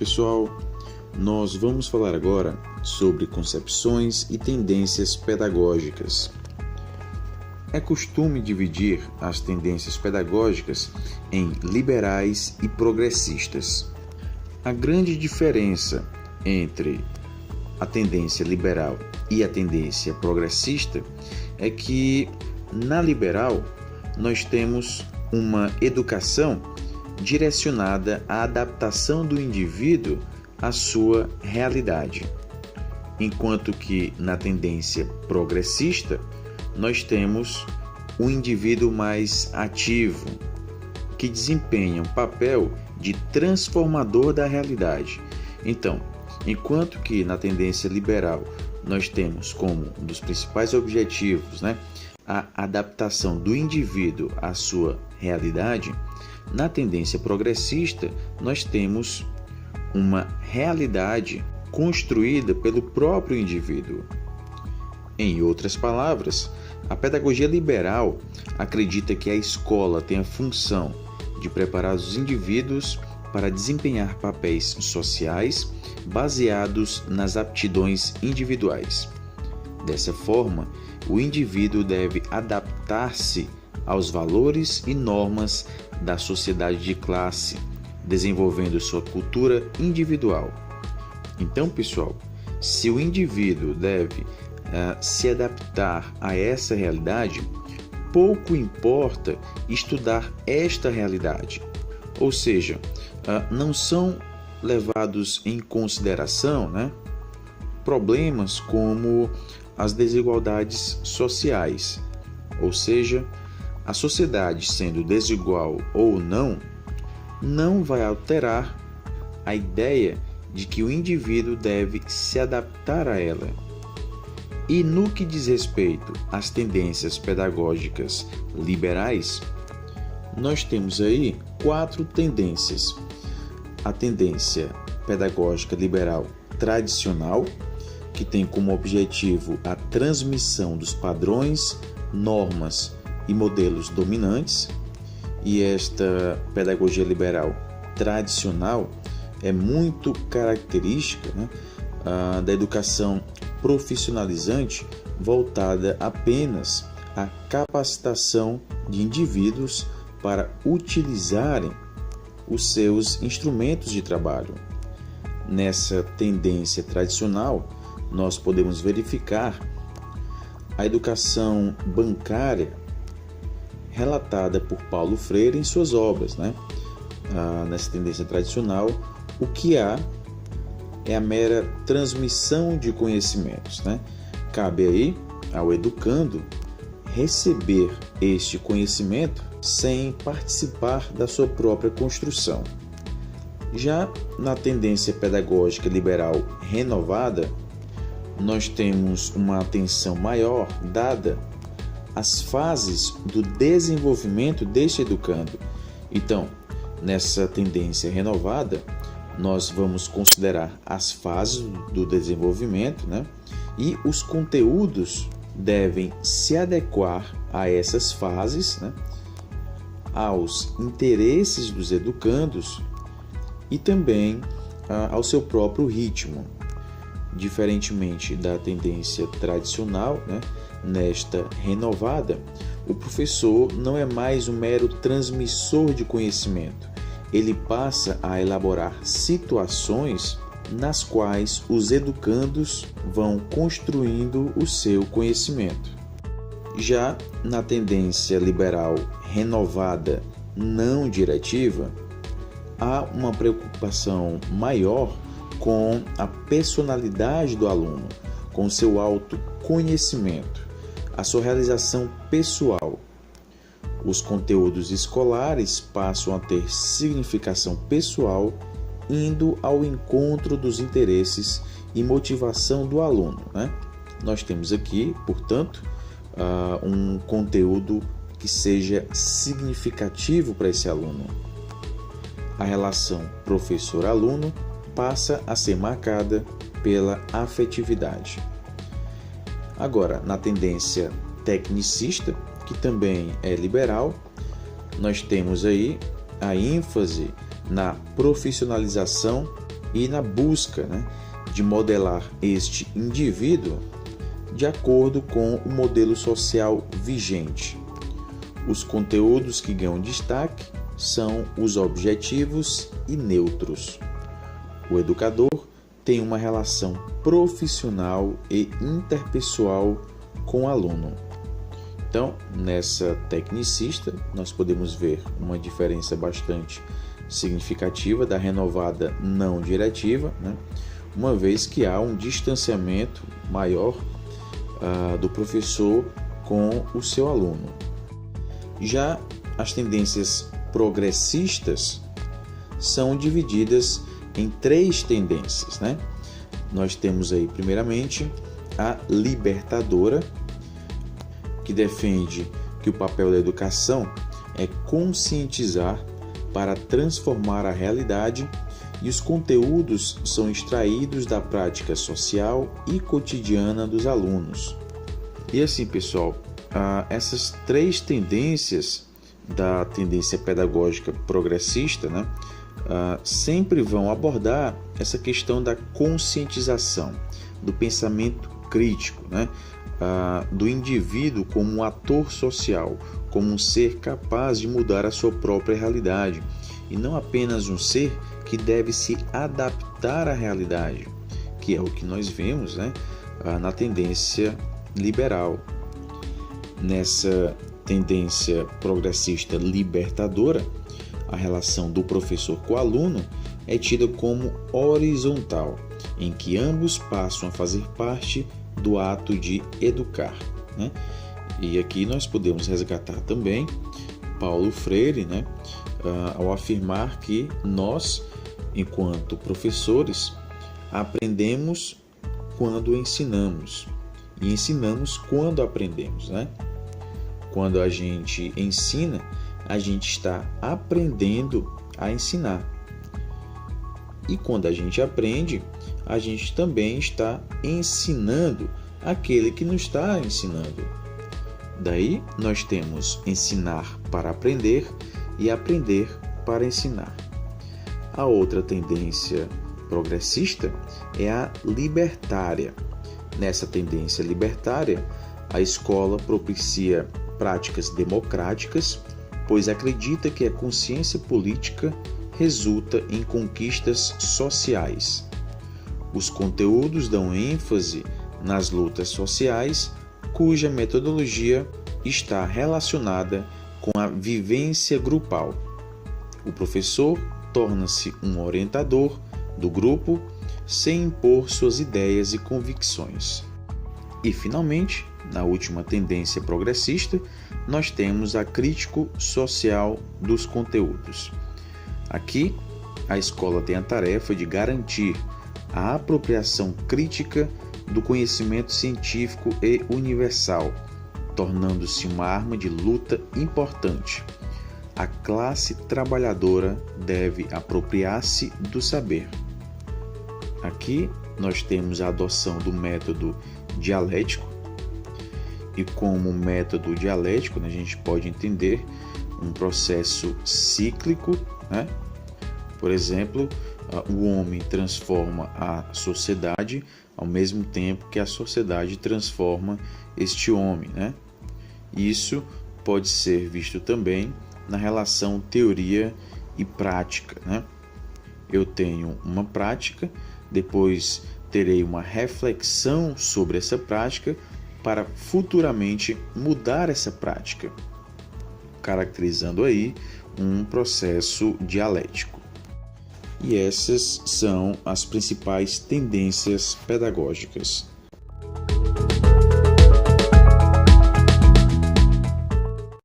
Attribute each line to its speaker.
Speaker 1: pessoal, nós vamos falar agora sobre concepções e tendências pedagógicas. É costume dividir as tendências pedagógicas em liberais e progressistas. A grande diferença entre a tendência liberal e a tendência progressista é que na liberal nós temos uma educação direcionada à adaptação do indivíduo à sua realidade, enquanto que na tendência progressista nós temos um indivíduo mais ativo, que desempenha um papel de transformador da realidade. Então, enquanto que na tendência liberal nós temos como um dos principais objetivos, a adaptação do indivíduo à sua realidade, na tendência progressista nós temos uma realidade construída pelo próprio indivíduo. Em outras palavras, a pedagogia liberal acredita que a escola tem a função de preparar os indivíduos para desempenhar papéis sociais baseados nas aptidões individuais. Dessa forma, o indivíduo deve adaptar-se aos valores e normas da sociedade de classe, desenvolvendo sua cultura individual. Então, pessoal, se o indivíduo deve se adaptar a essa realidade, pouco importa estudar esta realidade. Ou seja, não são levados em consideração, problemas como as desigualdades sociais. Ou seja, a sociedade sendo desigual ou não vai alterar a ideia de que o indivíduo deve se adaptar a ela. E no que diz respeito às tendências pedagógicas liberais, nós temos aí 4 tendências. A tendência pedagógica liberal tradicional, que tem como objetivo a transmissão dos padrões, normas e modelos dominantes. E esta pedagogia liberal tradicional é muito característica da educação profissionalizante voltada apenas à capacitação de indivíduos para utilizarem os seus instrumentos de trabalho. Nessa tendência tradicional, nós podemos verificar a educação bancária relatada por Paulo Freire em suas obras. Nessa tendência tradicional, o que há é a mera transmissão de conhecimentos. Cabe aí ao educando receber este conhecimento sem participar da sua própria construção. Já na tendência pedagógica liberal renovada, nós temos uma atenção maior dada às fases do desenvolvimento deste educando. Então, nessa tendência renovada, nós vamos considerar as fases do desenvolvimento, e os conteúdos devem se adequar a essas fases, aos interesses dos educandos e também ao seu próprio ritmo. Diferentemente da tendência tradicional, nesta renovada, o professor não é mais um mero transmissor de conhecimento. Ele passa a elaborar situações nas quais os educandos vão construindo o seu conhecimento. Já na tendência liberal renovada não diretiva, há uma preocupação maior com a personalidade do aluno, com seu autoconhecimento, a sua realização pessoal. Os conteúdos escolares passam a ter significação pessoal, indo ao encontro dos interesses e motivação do aluno. Nós temos aqui, portanto, um conteúdo que seja significativo para esse aluno. A relação professor-aluno passa a ser marcada pela afetividade. Agora, na tendência tecnicista, que também é liberal, nós temos aí a ênfase na profissionalização e na busca, né, de modelar este indivíduo de acordo com o modelo social vigente. Os conteúdos que ganham destaque são os objetivos e neutros. O educador tem uma relação profissional e interpessoal com o aluno. Então, nessa tecnicista, nós podemos ver uma diferença bastante significativa da renovada não diretiva, né? Uma vez que há um distanciamento maior do professor com o seu aluno. Já as tendências progressistas são divididas em 3 tendências, né? Nós temos aí, primeiramente, a libertadora, que defende que o papel da educação é conscientizar para transformar a realidade e os conteúdos são extraídos da prática social e cotidiana dos alunos. E assim, pessoal, essas 3 tendências da tendência pedagógica progressista, né, sempre vão abordar essa questão da conscientização, do pensamento crítico, né, do indivíduo como um ator social, como um ser capaz de mudar a sua própria realidade, e não apenas um ser que deve se adaptar à realidade, que é o que nós vemos, né, na tendência liberal. Nessa tendência progressista libertadora, a relação do professor com o aluno é tida como horizontal, em que ambos passam a fazer parte do ato de educar, né? E aqui nós podemos resgatar também Paulo Freire, né, ao afirmar que nós, enquanto professores, aprendemos quando ensinamos e ensinamos quando aprendemos, né? Quando a gente ensina, a gente está aprendendo a ensinar. E quando a gente aprende, a gente também está ensinando aquele que nos está ensinando. Daí nós temos ensinar para aprender e aprender para ensinar. A outra tendência progressista é a libertária. Nessa tendência libertária, a escola propicia práticas democráticas, pois acredita que a consciência política resulta em conquistas sociais. Os conteúdos dão ênfase nas lutas sociais, cuja metodologia está relacionada com a vivência grupal. O professor torna-se um orientador do grupo sem impor suas ideias e convicções. E, finalmente, na última tendência progressista, nós temos a crítico-social dos conteúdos. Aqui, a escola tem a tarefa de garantir a apropriação crítica do conhecimento científico e universal, tornando-se uma arma de luta importante. A classe trabalhadora deve apropriar-se do saber. Aqui nós temos a adoção do método dialético, e como método dialético, a gente pode entender um processo cíclico, né? Por exemplo, o homem transforma a sociedade ao mesmo tempo que a sociedade transforma este homem, né? Isso pode ser visto também na relação teoria e prática, né? Eu tenho uma prática, depois terei uma reflexão sobre essa prática para futuramente mudar essa prática, caracterizando aí um processo dialético. E essas são as principais tendências pedagógicas.